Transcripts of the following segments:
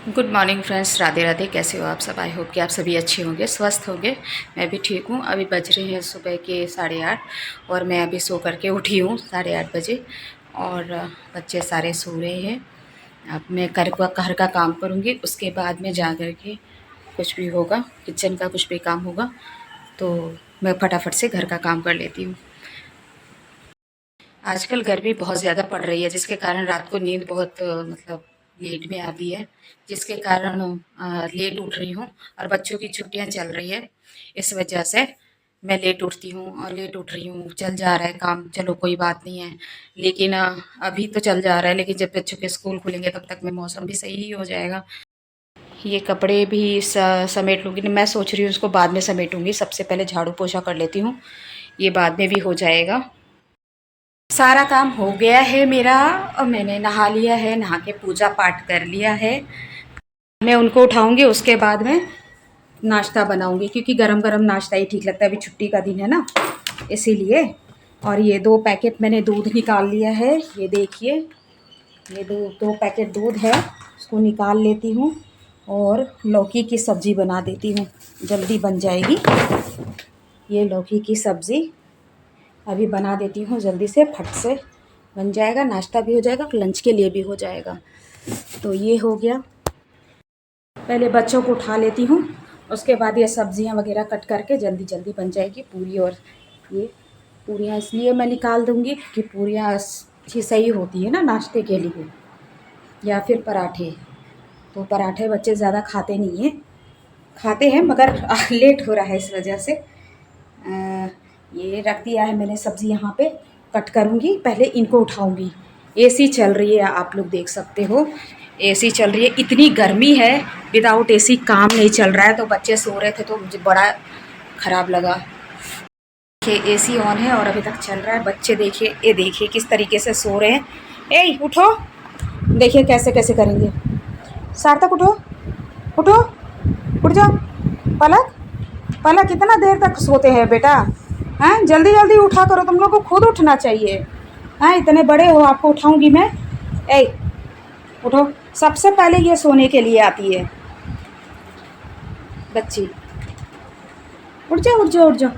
Good morning friends, Radhe Radhe. कैसे हो आप सब? आई होप कि आप सभी अच्छे होंगे, स्वस्थ होंगे। मैं भी ठीक हूँ। अभी बज रहे हैं सुबह के 8:30 और मैं अभी सो करके उठी हूँ 8:30 बजे। और बच्चे सारे सो रहे हैं। अब मैं घर का काम करूँगी, उसके बाद में जा कर के कुछ भी होगा, किचन का कुछ भी काम होगा तो मैं फटाफट से घर का काम कर लेती हूँ। आजकल गर्मी बहुत ज़्यादा पड़ रही है, जिसके कारण रात को नींद बहुत मतलब लेट में आती है, जिसके कारण लेट उठ रही हूँ। और बच्चों की छुट्टियां चल रही है, इस वजह से मैं लेट उठती हूँ और लेट उठ रही हूँ। चल जा रहा है काम, चलो कोई बात नहीं है। लेकिन अभी तो चल जा रहा है, लेकिन जब बच्चों के स्कूल खुलेंगे तब तक में मौसम भी सही ही हो जाएगा। ये कपड़े भी समेट लूँगी। मैं सोच रही हूँ उसको बाद में समेटूँगी, सबसे पहले झाड़ू पोछा कर लेती हूँ, ये बाद में भी हो जाएगा। सारा काम हो गया है मेरा और मैंने नहा लिया है, नहा के पूजा पाठ कर लिया है। मैं उनको उठाऊंगी, उसके बाद में नाश्ता बनाऊंगी, क्योंकि गरम गरम नाश्ता ही ठीक लगता है। अभी छुट्टी का दिन है ना, इसीलिए। और ये 2 पैकेट मैंने दूध निकाल लिया है, ये देखिए। ये दो पैकेट दूध है, उसको निकाल लेती हूँ और लौकी की सब्ज़ी बना देती हूँ, जल्दी बन जाएगी। ये लौकी की सब्ज़ी अभी बना देती हूँ, जल्दी से फट से बन जाएगा, नाश्ता भी हो जाएगा, लंच के लिए भी हो जाएगा। तो ये हो गया। पहले बच्चों को उठा लेती हूँ, उसके बाद ये सब्जियाँ वगैरह कट करके जल्दी जल्दी बन जाएगी पूरी। और ये पूरियाँ इसलिए मैं निकाल दूँगी क्योंकि पूरियाँ अच्छी सही होती है ना नाश्ते के लिए, या फिर पराठे। तो पराठे बच्चे ज़्यादा खाते नहीं हैं, खाते हैं मगर लेट हो रहा है इस वजह से। ये रख दिया है मैंने सब्ज़ी, यहाँ पे कट करूँगी, पहले इनको उठाऊँगी। एसी चल रही है, आप लोग देख सकते हो, एसी चल रही है। इतनी गर्मी है, विदाउट एसी काम नहीं चल रहा है। तो बच्चे सो रहे थे तो मुझे बड़ा ख़राब लगा कि एसी ऑन है और अभी तक चल रहा है। बच्चे देखिए, ये देखिए किस तरीके से सो रहे हैं। ए उठो, देखिए कैसे कैसे करेंगे। सार्थक उठो, उठो, उठ जाओ। पलक, पलक कितना देर तक सोते हैं बेटा? हैं, जल्दी जल्दी उठा करो, तुम लोग को खुद उठना चाहिए। हैं, इतने बड़े हो, आपको उठाऊंगी मैं। ए उठो। सबसे पहले ये सोने के लिए आती है बच्ची। उठ जाओ, उठ जाओ, उठ जाओ।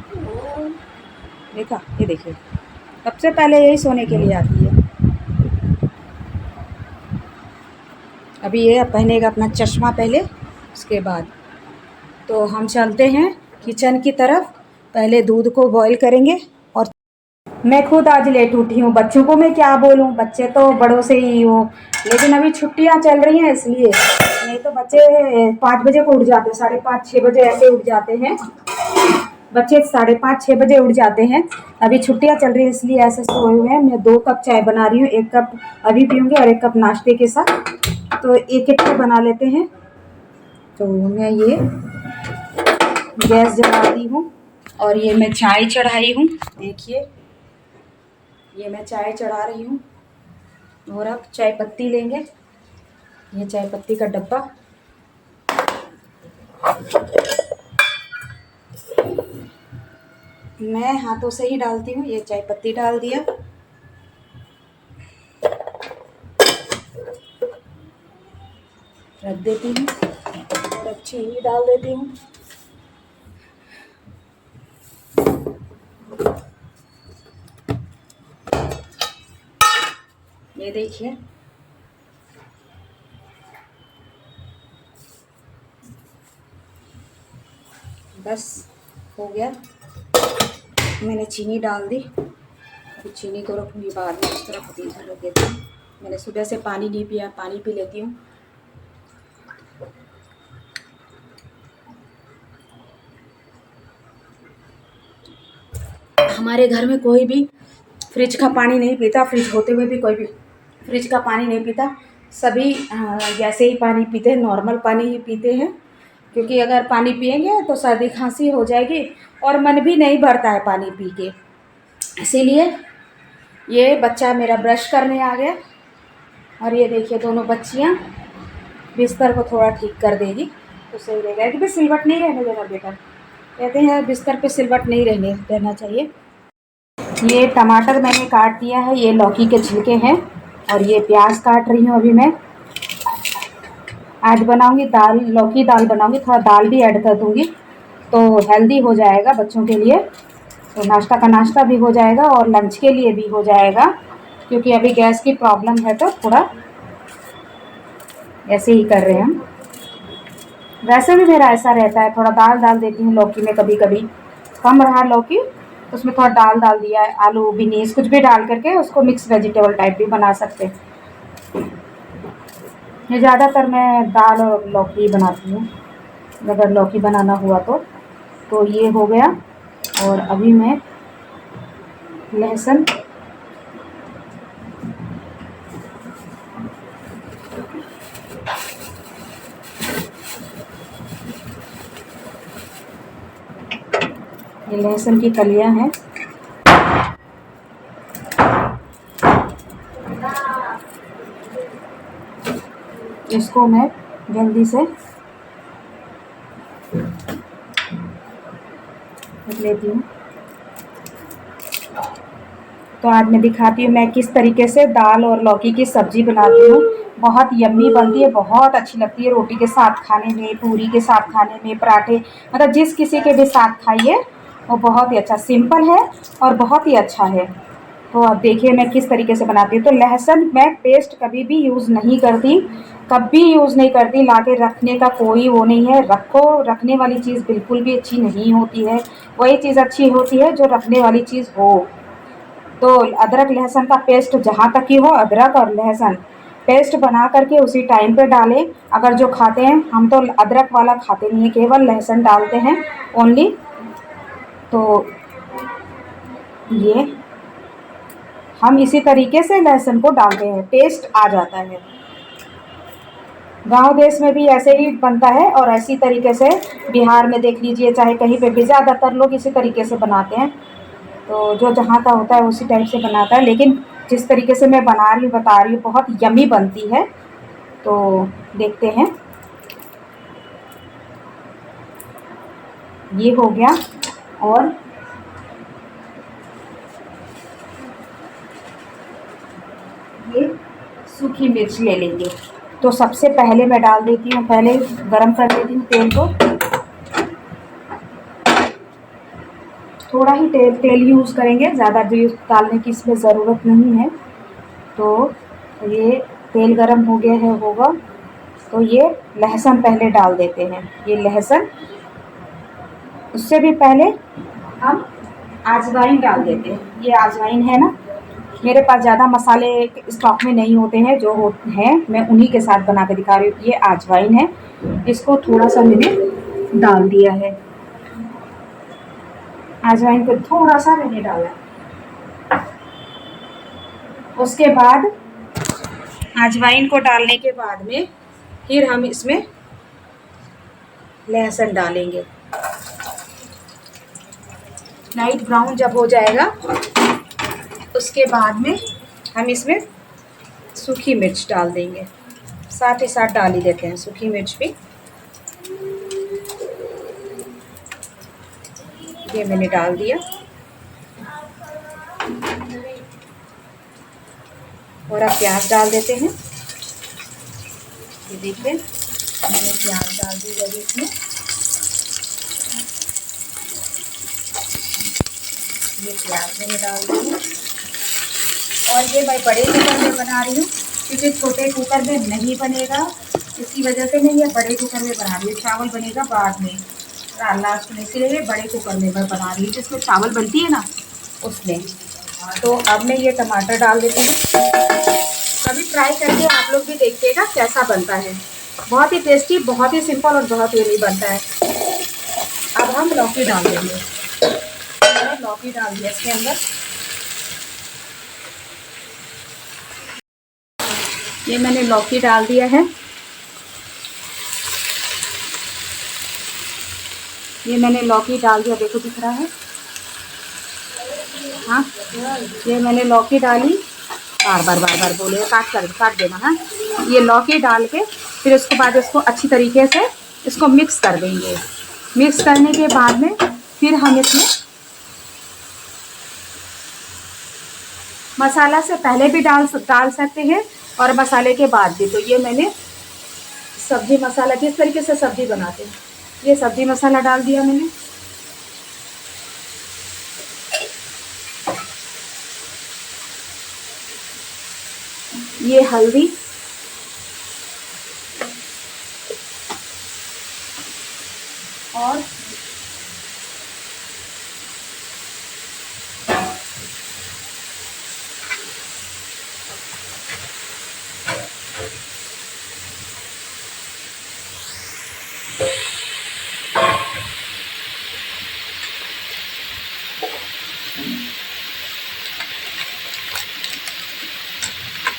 देखा, ये देखिए, सबसे पहले यही सोने के लिए आती है। अभी ये पहनेगा अपना चश्मा पहले, उसके बाद तो हम चलते हैं किचन की तरफ। पहले दूध को बॉईल करेंगे। और मैं खुद आज लेट उठी हूँ, बच्चों को मैं क्या बोलूँ, बच्चे तो बड़ों से ही हो। लेकिन अभी छुट्टियाँ चल रही हैं इसलिए, नहीं तो बच्चे 5 बजे को उठ जाते, 5:30-6 बजे ऐसे उठ जाते हैं बच्चे। 5:30-6 बजे उठ जाते हैं। अभी छुट्टियाँ चल रही है इसलिए ऐसे सोए हुए हैं। मैं 2 कप चाय बना रही हूँ, 1 कप अभी पीऊँगी और 1 कप नाश्ते के साथ। तो एक एक को बना लेते हैं। तो मैं ये गैस जलाती हूँ और ये मैं चाय चढ़ाई हूँ, देखिए। ये मैं चाय चढ़ा रही हूँ। और अब चाय पत्ती लेंगे, ये चाय पत्ती का डब्बा। मैं हाथों से ही डालती हूँ, ये चाय पत्ती डाल दिया। रख देती हूँ और अब चीनी डाल देती हूँ। ये देखिए, बस हो गया। मैंने चीनी डाल दी, अभी चीनी को रखूँगी बाद में, उस तरफ इधर रख देती हूँ। मैंने सुबह से पानी नहीं पिया, पानी पी लेती हूँ। हमारे घर में कोई भी फ्रिज का पानी नहीं पीता, फ्रिज होते हुए भी कोई भी फ्रिज का पानी नहीं पीता। सभी जैसे ही पानी पीते हैं, नॉर्मल पानी ही पीते हैं। क्योंकि अगर पानी पिएंगे तो सर्दी खांसी हो जाएगी और मन भी नहीं भरता है पानी पी के। इसीलिए ये बच्चा मेरा ब्रश करने आ गया और ये देखिए दोनों बच्चियाँ बिस्तर को थोड़ा ठीक कर देगी तो सही रहेगा। कि सिलवट नहीं रहने देना बेटा, कहते हैं बिस्तर पे सिलवट नहीं रहना चाहिए। ये टमाटर मैंने काट दिया है, ये लौकी के छिलके हैं। और ये प्याज काट रही हूँ अभी मैं। आज बनाऊंगी दाल, लौकी दाल बनाऊंगी, थोड़ा दाल भी ऐड कर दूंगी तो हेल्दी हो जाएगा बच्चों के लिए। तो नाश्ता का नाश्ता भी हो जाएगा और लंच के लिए भी हो जाएगा, क्योंकि अभी गैस की प्रॉब्लम है तो थोड़ा ऐसे ही कर रहे हैं हम। वैसे भी मेरा ऐसा रहता है, थोड़ा दाल डाल देती हूँ लौकी में, कभी कभी कम रहा लौकी तो उसमें थोड़ा दाल डाल दिया है, आलू बीनीस कुछ भी डाल करके उसको मिक्स वेजिटेबल टाइप भी बना सकते हैं। ये ज़्यादातर मैं दाल और लौकी बनाती हूँ, अगर लौकी बनाना हुआ तो ये हो गया। और अभी मैं लहसुन ये लहसुन की कलियां हैं, इसको मैं जल्दी से रख लेती हूँ। तो आज मैं दिखाती हूँ मैं किस तरीके से दाल और लौकी की सब्ज़ी बनाती हूँ। बहुत यम्मी बनती है, बहुत अच्छी लगती है रोटी के साथ खाने में, पूरी के साथ खाने में, पराठे, मतलब जिस किसी के भी साथ खाइए वो बहुत ही अच्छा, सिंपल है और बहुत ही अच्छा है। तो अब देखिए मैं किस तरीके से बनाती हूँ। तो लहसुन मैं पेस्ट कभी भी यूज़ नहीं करती, कभी यूज़ नहीं करती, लाके रखने का कोई वो नहीं है। रखो, रखने वाली चीज़ बिल्कुल भी अच्छी नहीं होती है, वही चीज़ अच्छी होती है जो रखने वाली चीज़ हो। तो अदरक लहसुन का पेस्ट जहाँ तक ही हो, अदरक और लहसुन पेस्ट बना करके उसी टाइम पे डालें। अगर जो खाते हैं, हम तो अदरक वाला खाते नहीं है, केवल लहसुन डालते हैं ओनली। तो ये हम इसी तरीके से लहसुन को डालते हैं, टेस्ट आ जाता है। गांव देश में भी ऐसे ही बनता है और ऐसी तरीके से बिहार में देख लीजिए, चाहे कहीं पे भी ज़्यादातर लोग इसी तरीके से बनाते हैं। तो जो जहाँ का होता है उसी टाइप से बनाता है, लेकिन जिस तरीके से मैं बना रही हूँ, बता रही हूँ, बहुत यम्मी बनती है। तो देखते हैं, ये हो गया। और ये सूखी मिर्च ले लेंगे। तो सबसे पहले मैं डाल देती हूँ, पहले गरम कर देती हूँ तेल को। थोड़ा ही तेल यूज़ करेंगे, ज़्यादा डालने की इसमें ज़रूरत नहीं है। तो ये तेल गरम हो गया है, होगा तो ये लहसुन पहले डाल देते हैं। ये लहसुन, उससे भी पहले हम अजवाइन डाल देते हैं। ये अजवाइन है ना, मेरे पास ज़्यादा मसाले स्टॉक में नहीं होते हैं, जो हैं मैं उन्हीं के साथ बना के दिखा रही हूँ। ये अजवाइन है, इसको थोड़ा सा मैंने डाल दिया है, अजवाइन को थोड़ा सा मैंने डाला। उसके बाद अजवाइन को डालने के बाद में फिर हम इसमें लहसुन डालेंगे। लाइट ब्राउन जब हो जाएगा उसके बाद में हम इसमें सूखी मिर्च डाल देंगे, साथ ही साथ डाल ही देते हैं सूखी मिर्च भी। ये मैंने डाल दिया। और अब प्याज डाल देते हैं। ये देखिए मैंने प्याज डाल दी है इसमें। ये प्याज मैंने डाल दी है। और ये मैं बड़े कुकर में बना रही हूँ, क्योंकि छोटे कुकर में नहीं बनेगा, इसी वजह से मैं ये बड़े कुकर में बना रही हूँ। चावल बनेगा बाद में, लास्ट में, इसलिए बड़े कुकर में मैं बना रही हूँ, जिसमें चावल बनती है ना उसमें। तो अब मैं ये टमाटर डाल देती हूँ। कभी ट्राई करके आप लोग भी देखिएगा कैसा बनता है, बहुत ही टेस्टी, बहुत ही सिंपल और बहुत ही बनता है। अब हम लौकी डाल देंगे। लौकी डाल दिया इसके अंदर। ये मैंने लौकी डाल दिया है। ये मैंने लौकी डाल दिया, देखो दिख रहा है। हाँ, ये मैंने लौकी डाली, बार बार बोले, काट देना। हाँ, ये लौकी डाल के फिर उसके बाद इसको अच्छी तरीके से इसको मिक्स कर देंगे। मिक्स करने के बाद में फिर हम इसमें मसाला से पहले भी डाल सकते हैं और मसाले के बाद भी। तो ये मैंने सब्जी मसाला किस तरीके से सब्जी बनाते हैं। ये सब्जी मसाला डाल दिया मैंने। ये हल्दी,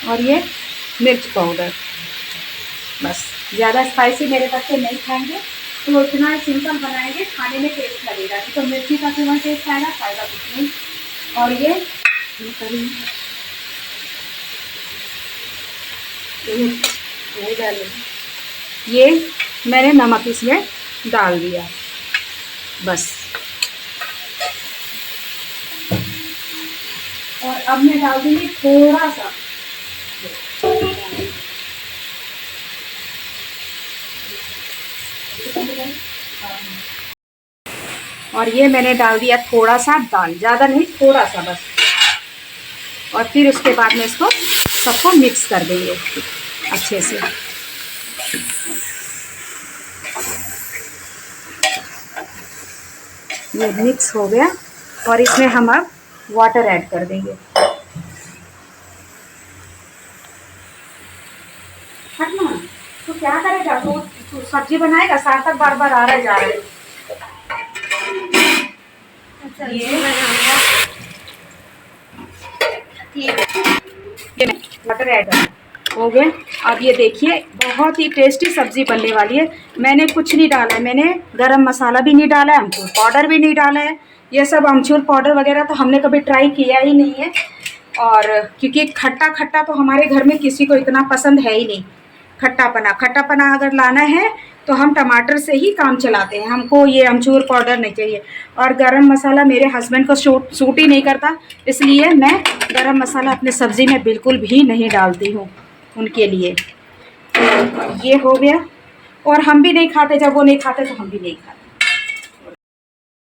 और ये मिर्च पाउडर। बस ज़्यादा स्पाइसी मेरे बच्चे नहीं खाएंगे, तो इतना ही सिंपल बनाएंगे, खाने में टेस्ट लगेगा। तो मिर्ची का केवल टेस्ट आएगा, फायदा कुछ नहीं। और ये नहीं डालेंगे, ये मैंने नमक इसमें डाल दिया बस। और अब मैं डाल दूँगी थोड़ा सा, और ये मैंने डाल दिया थोड़ा सा दाल, ज़्यादा नहीं, थोड़ा सा बस। और फिर उसके बाद में इसको सबको मिक्स कर देंगे अच्छे से। ये मिक्स हो गया और इसमें हम अब वाटर ऐड कर देंगे। हटना तो क्या करेगा, तो सब्जी बनाएगा, सार्थक बार बार आ रहा जा रहा है। ये मटर ऐड हो गया। अब ये देखिए बहुत ही टेस्टी सब्जी बनने वाली है। मैंने कुछ नहीं डाला है, मैंने गरम मसाला भी नहीं डाला है, अमचूर पाउडर भी नहीं डाला है। ये सब अमचूर पाउडर वगैरह तो हमने कभी ट्राई किया ही नहीं है। और क्योंकि खट्टा खट्टा तो हमारे घर में किसी को इतना पसंद है ही नहीं। खट्टापना अगर लाना है तो हम टमाटर से ही काम चलाते हैं, हमको ये अमचूर पाउडर नहीं चाहिए। और गरम मसाला मेरे हस्बैंड को सूट ही नहीं करता, इसलिए मैं गरम मसाला अपने सब्ज़ी में बिल्कुल भी नहीं डालती हूँ उनके लिए। तो ये हो गया, और हम भी नहीं खाते, जब वो नहीं खाते तो हम भी नहीं खाते।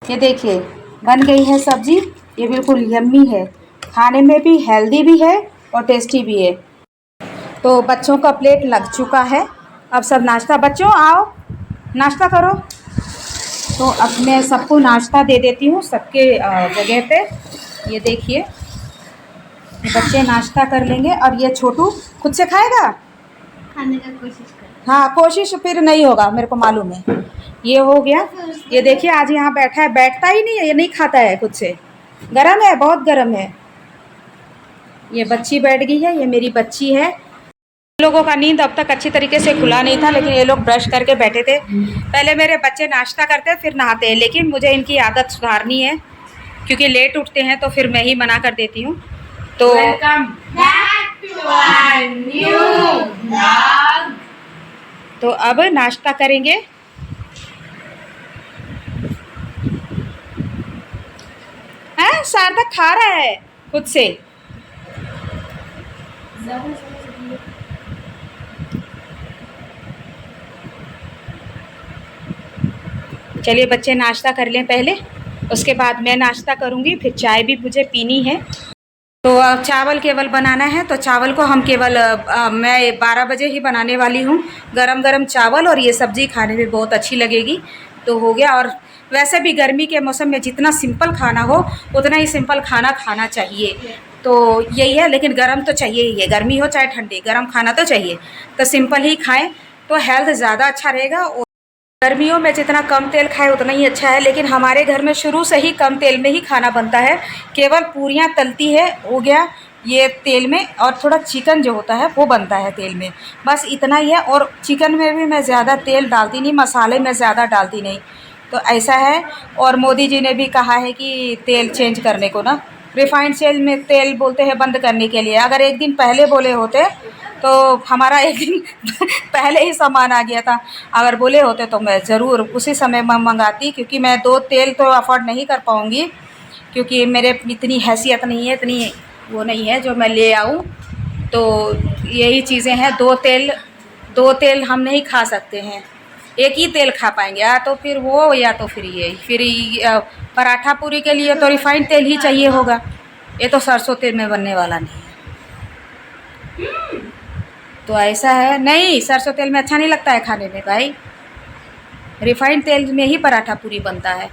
ये देखिए बन गई है सब्ज़ी, ये बिल्कुल यम्मी है, खाने में भी हेल्दी भी है और टेस्टी भी है। तो बच्चों का प्लेट लग चुका है, अब सब नाश्ता, बच्चों आओ नाश्ता करो। तो अब मैं सबको नाश्ता दे देती हूँ सबके जगह पे। ये देखिए बच्चे नाश्ता कर लेंगे, और ये छोटू खुद से खाएगा, खाने का कोशिश कर। हाँ कोशिश फिर नहीं होगा, मेरे को मालूम है। ये हो गया, ये देखिए आज यहाँ बैठा है, बैठता ही नहीं है, ये नहीं खाता है खुद से, गरम है, बहुत गरम है। ये बच्ची बैठ गई है, ये मेरी बच्ची है। लोगों का नींद अब तक अच्छी तरीके से खुला नहीं था, लेकिन ये लोग ब्रश करके बैठे थे। पहले मेरे बच्चे नाश्ता करते फिर नहाते हैं, लेकिन मुझे इनकी आदत सुधारनी है क्योंकि लेट उठते हैं, तो फिर मैं ही मना कर देती हूँ। तो welcome back to our new vlog. तो अब नाश्ता करेंगे। हैं सार्थक खा रहा है खुद से। चलिए बच्चे नाश्ता कर लें पहले, उसके बाद मैं नाश्ता करूँगी, फिर चाय भी मुझे पीनी है। तो चावल केवल बनाना है, तो चावल को हम केवल मैं 12 बजे ही बनाने वाली हूँ। गरम गरम चावल, और ये सब्ज़ी खाने में बहुत अच्छी लगेगी। तो हो गया। और वैसे भी गर्मी के मौसम में जितना सिंपल खाना हो उतना ही सिंपल खाना खाना चाहिए। तो यही है, लेकिन गरम तो चाहिए ही है, गर्मी हो चाहे ठंडी, गरम खाना तो चाहिए। तो सिंपल ही खाएँ तो हेल्थ ज़्यादा अच्छा रहेगा। और गर्मियों में जितना कम तेल खाए उतना ही अच्छा है, लेकिन हमारे घर में शुरू से ही कम तेल में ही खाना बनता है। केवल पूरियाँ तलती है हो गया ये तेल में, और थोड़ा चिकन जो होता है वो बनता है तेल में, बस इतना ही है। और चिकन में भी मैं ज़्यादा तेल डालती नहीं, मसाले में ज़्यादा डालती नहीं। तो ऐसा है। और मोदी जी ने भी कहा है कि तेल चेंज करने को ना, रिफाइंड तेल बोलते हैं बंद करने के लिए। अगर एक दिन पहले बोले होते तो हमारा एक दिन पहले ही सामान आ गया था। अगर बोले होते तो मैं ज़रूर उसी समय मंगाती, क्योंकि मैं 2 तेल तो अफोर्ड नहीं कर पाऊँगी, क्योंकि मेरे इतनी हैसियत नहीं है, इतनी वो नहीं है जो मैं ले आऊँ। तो यही चीज़ें हैं, 2 तेल दो तेल हम नहीं खा सकते हैं, एक ही तेल खा पाएंगे, या तो फिर वो या तो फिर ये। फिर पराठा पूरी के लिए तो रिफाइंड तेल ही चाहिए होगा, ये तो सरसों तेल में बनने वाला नहीं है। तो ऐसा है, नहीं सरसों तेल में अच्छा नहीं लगता है खाने में भाई, रिफाइंड तेल में ही पराठा पूरी बनता है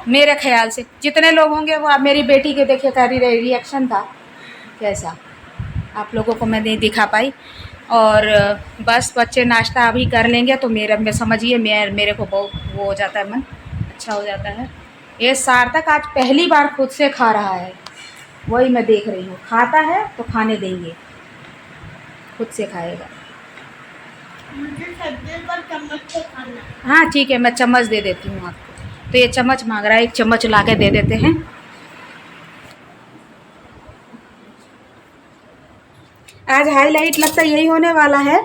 मेरे ख्याल से। जितने लोग होंगे वो, आप मेरी बेटी के देखिए का रिएक्शन था कैसा, आप लोगों को मैं नहीं दिखा पाई। और बस बच्चे नाश्ता अभी कर लेंगे तो मैं समझिए मेरे को बहुत वो हो जाता है, मन अच्छा हो जाता है। ये सार्थक आज पहली बार खुद से खा रहा है, वही मैं देख रही हूँ, खाता है तो खाने देंगे, खुद से खाएगा। मुझे सब्जी पर चम्मच से खाना। हाँ ठीक है, मैं चम्मच दे देती हूँ आपको। तो ये चम्मच मांग रहा है, एक चम्मच ला के दे देते हैं। आज हाईलाइट लगता यही होने वाला है,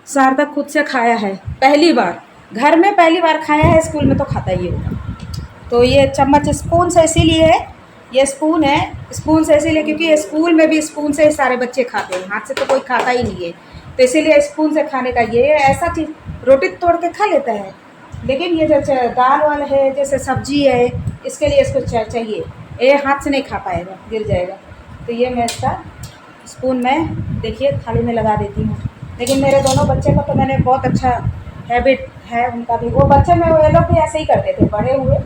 सार्थक खुद से खाया है पहली बार, घर में पहली बार खाया है, स्कूल में तो खाता ही होगा। तो ये चम्मच स्पून से इसीलिए है, ये स्पून है, स्पून से इसीलिए क्योंकि स्कूल में भी स्पून से ही सारे बच्चे खाते हैं, हाथ से तो कोई खाता ही नहीं है, तो इसीलिए स्पून से खाने का ये ऐसा चीज़। रोटी तोड़ के खा लेता है, लेकिन ये जो दाल वाल है, जैसे सब्जी है, इसके लिए इसको चाहिए, ये हाथ से नहीं खा पाएगा, गिर जाएगा। तो ये मैं इसका स्पून में देखिए थाली में लगा देती हूँ। लेकिन मेरे दोनों बच्चे को तो मैंने बहुत अच्छा हैबिट है उनका भी, वो बच्चे में वो लोग भी ऐसे ही करते थे बड़े हुए।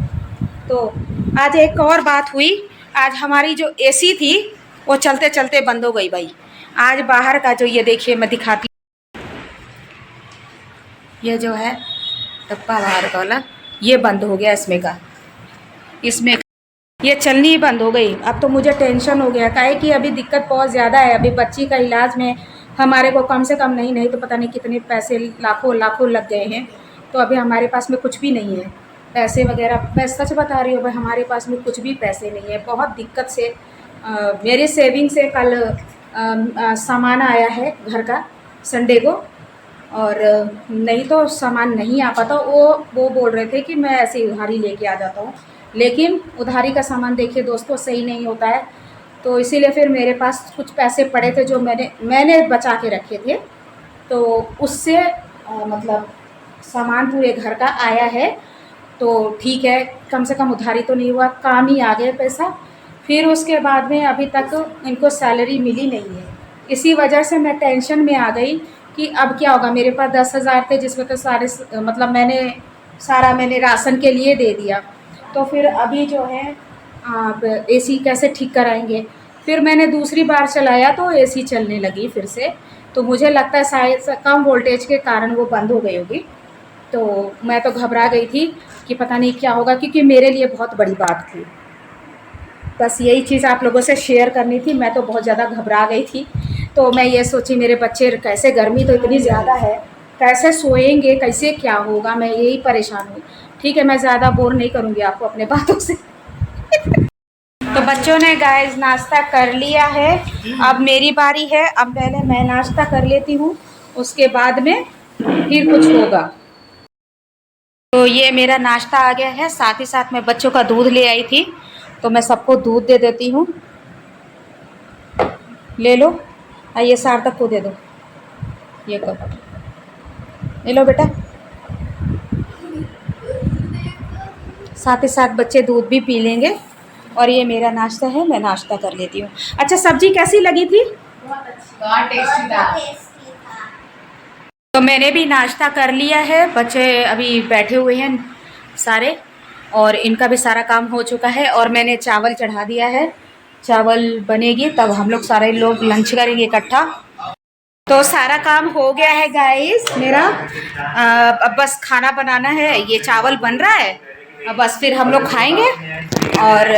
तो आज एक और बात हुई, आज हमारी जो एसी थी वो चलते चलते बंद हो गई भाई। आज बाहर का जो ये देखिए मैं दिखाती, ये जो है डब्बा बाहर का वाला, ये बंद हो गया इसमें ये चलनी ही बंद हो गई। अब तो मुझे टेंशन हो गया, काहे कि अभी दिक्कत बहुत ज़्यादा है, अभी बच्ची का इलाज में हमारे को कम से कम नहीं तो पता नहीं कितने पैसे लाखों लग गए हैं। तो अभी हमारे पास में कुछ भी नहीं है, पैसे वगैरह, मैं सच बता रही हूँ भाई, हमारे पास में कुछ भी पैसे नहीं है, बहुत दिक्कत से मेरे सेविंग से कल सामान आया है घर का संडे को, और नहीं तो सामान नहीं आ पाता। वो बोल रहे थे कि मैं ऐसे ही उधारी लेके आ जाता हूँ, लेकिन उधारी का सामान देखिए दोस्तों सही नहीं होता है। तो इसीलिए फिर मेरे पास कुछ पैसे पड़े थे जो मैंने बचा के रखे थे, तो उससे मतलब सामान पूरे घर का आया है। तो ठीक है, कम से कम उधारी तो नहीं हुआ, काम ही आ गया पैसा। फिर उसके बाद में अभी तक इनको सैलरी मिली नहीं है, इसी वजह से मैं टेंशन में आ गई कि अब क्या होगा। मेरे पास 10,000 थे जिसमें तो सारे मतलब मैंने राशन के लिए दे दिया। तो फिर अभी जो है आप एसी कैसे ठीक कराएंगे। फिर मैंने दूसरी बार चलाया तो एसी चलने लगी फिर से, तो मुझे लगता है शायद कम वोल्टेज के कारण वो बंद हो गई होगी। तो मैं तो घबरा गई थी कि पता नहीं क्या होगा, क्योंकि मेरे लिए बहुत बड़ी बात थी। बस यही चीज़ आप लोगों से शेयर करनी थी, मैं तो बहुत ज़्यादा घबरा गई थी। तो मैं ये सोची मेरे बच्चे कैसे, गर्मी तो इतनी ज़्यादा है, कैसे सोएंगे, कैसे क्या होगा, मैं यही परेशान हूँ। ठीक है, मैं ज़्यादा बोर नहीं करूँगी आपको अपने बातों से। तो बच्चों ने गाइस नाश्ता कर लिया है, अब मेरी बारी है। अब पहले मैं नाश्ता कर लेती हूँ, उसके बाद में फिर कुछ होगा। तो ये मेरा नाश्ता आ गया है, साथ ही साथ मैं बच्चों का दूध ले आई थी, तो मैं सबको दूध दे देती हूँ। ले लो, ये सार्थक को दे दो, ये कप ले लो बेटा। साथ ही साथ बच्चे दूध भी पी लेंगे। और ये मेरा नाश्ता है, मैं नाश्ता कर लेती हूँ। अच्छा, सब्जी कैसी लगी थी? बहुत टेस्टी था। तो मैंने भी नाश्ता कर लिया है, बच्चे अभी बैठे हुए हैं सारे, और इनका भी सारा काम हो चुका है। और मैंने चावल चढ़ा दिया है, चावल बनेगी तब हम लोग सारे लोग लंच करेंगे इकट्ठा। तो सारा काम हो गया है गाइस मेरा, अब बस खाना बनाना है। ये चावल बन रहा है, अब बस फिर हम लोग खाएंगे। और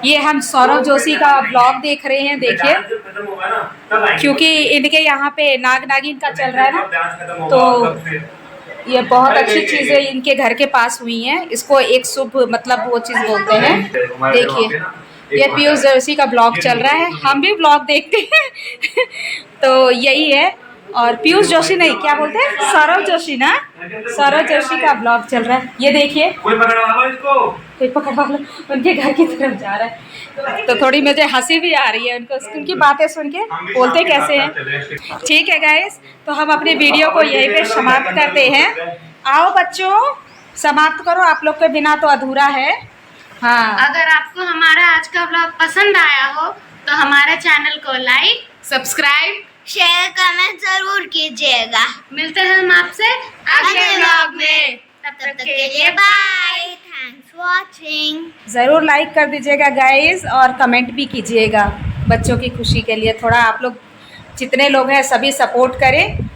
ये हम सौरभ जोशी का ब्लॉग देख रहे हैं, देखिए, क्योंकि इनके यहाँ पे नाग नागिन का चल रहा है ना, तो ये बहुत अच्छी चीज़ें इनके घर के पास हुई हैं। इसको एक शुभ मतलब वो चीज़ बोलते हैं। देखिए, ये पीयूष जोशी का ब्लॉग चल रहा है, हम भी ब्लॉग देखते हैं। तो यही है, और पीयूष जोशी नहीं, क्या बोलते हैं, सौरव जोशी ना, सौरव जोशी का ब्लॉग चल रहा है। ये देखिए, कोई पकड़वा लो इसको, कोई पकड़वा लो, उनके घर की तरफ जा रहा है। तो थोड़ी मुझे हंसी भी आ रही है उनको, उनकी बातें सुन के, बोलते कैसे हैं। ठीक है गाइस, तो हम अपनी वीडियो को यहीं पे समाप्त करते हैं। आओ बच्चों, समाप्त करो, आप लोग के बिना तो अधूरा है। हाँ, अगर आपको हमारा आज का व्लॉग पसंद आया हो तो हमारे चैनल को लाइक, सब्सक्राइब, शेयर कमेंट जरूर कीजिएगा। मिलते हैं हम आपसे अगले व्लॉग में। तब तक के लिए बाय, थैंक्स फॉर वॉचिंग। ज़रूर लाइक कर दीजिएगा गाइस, और कमेंट भी कीजिएगा बच्चों की खुशी के लिए। थोड़ा आप लोग जितने लोग हैं सभी सपोर्ट करें।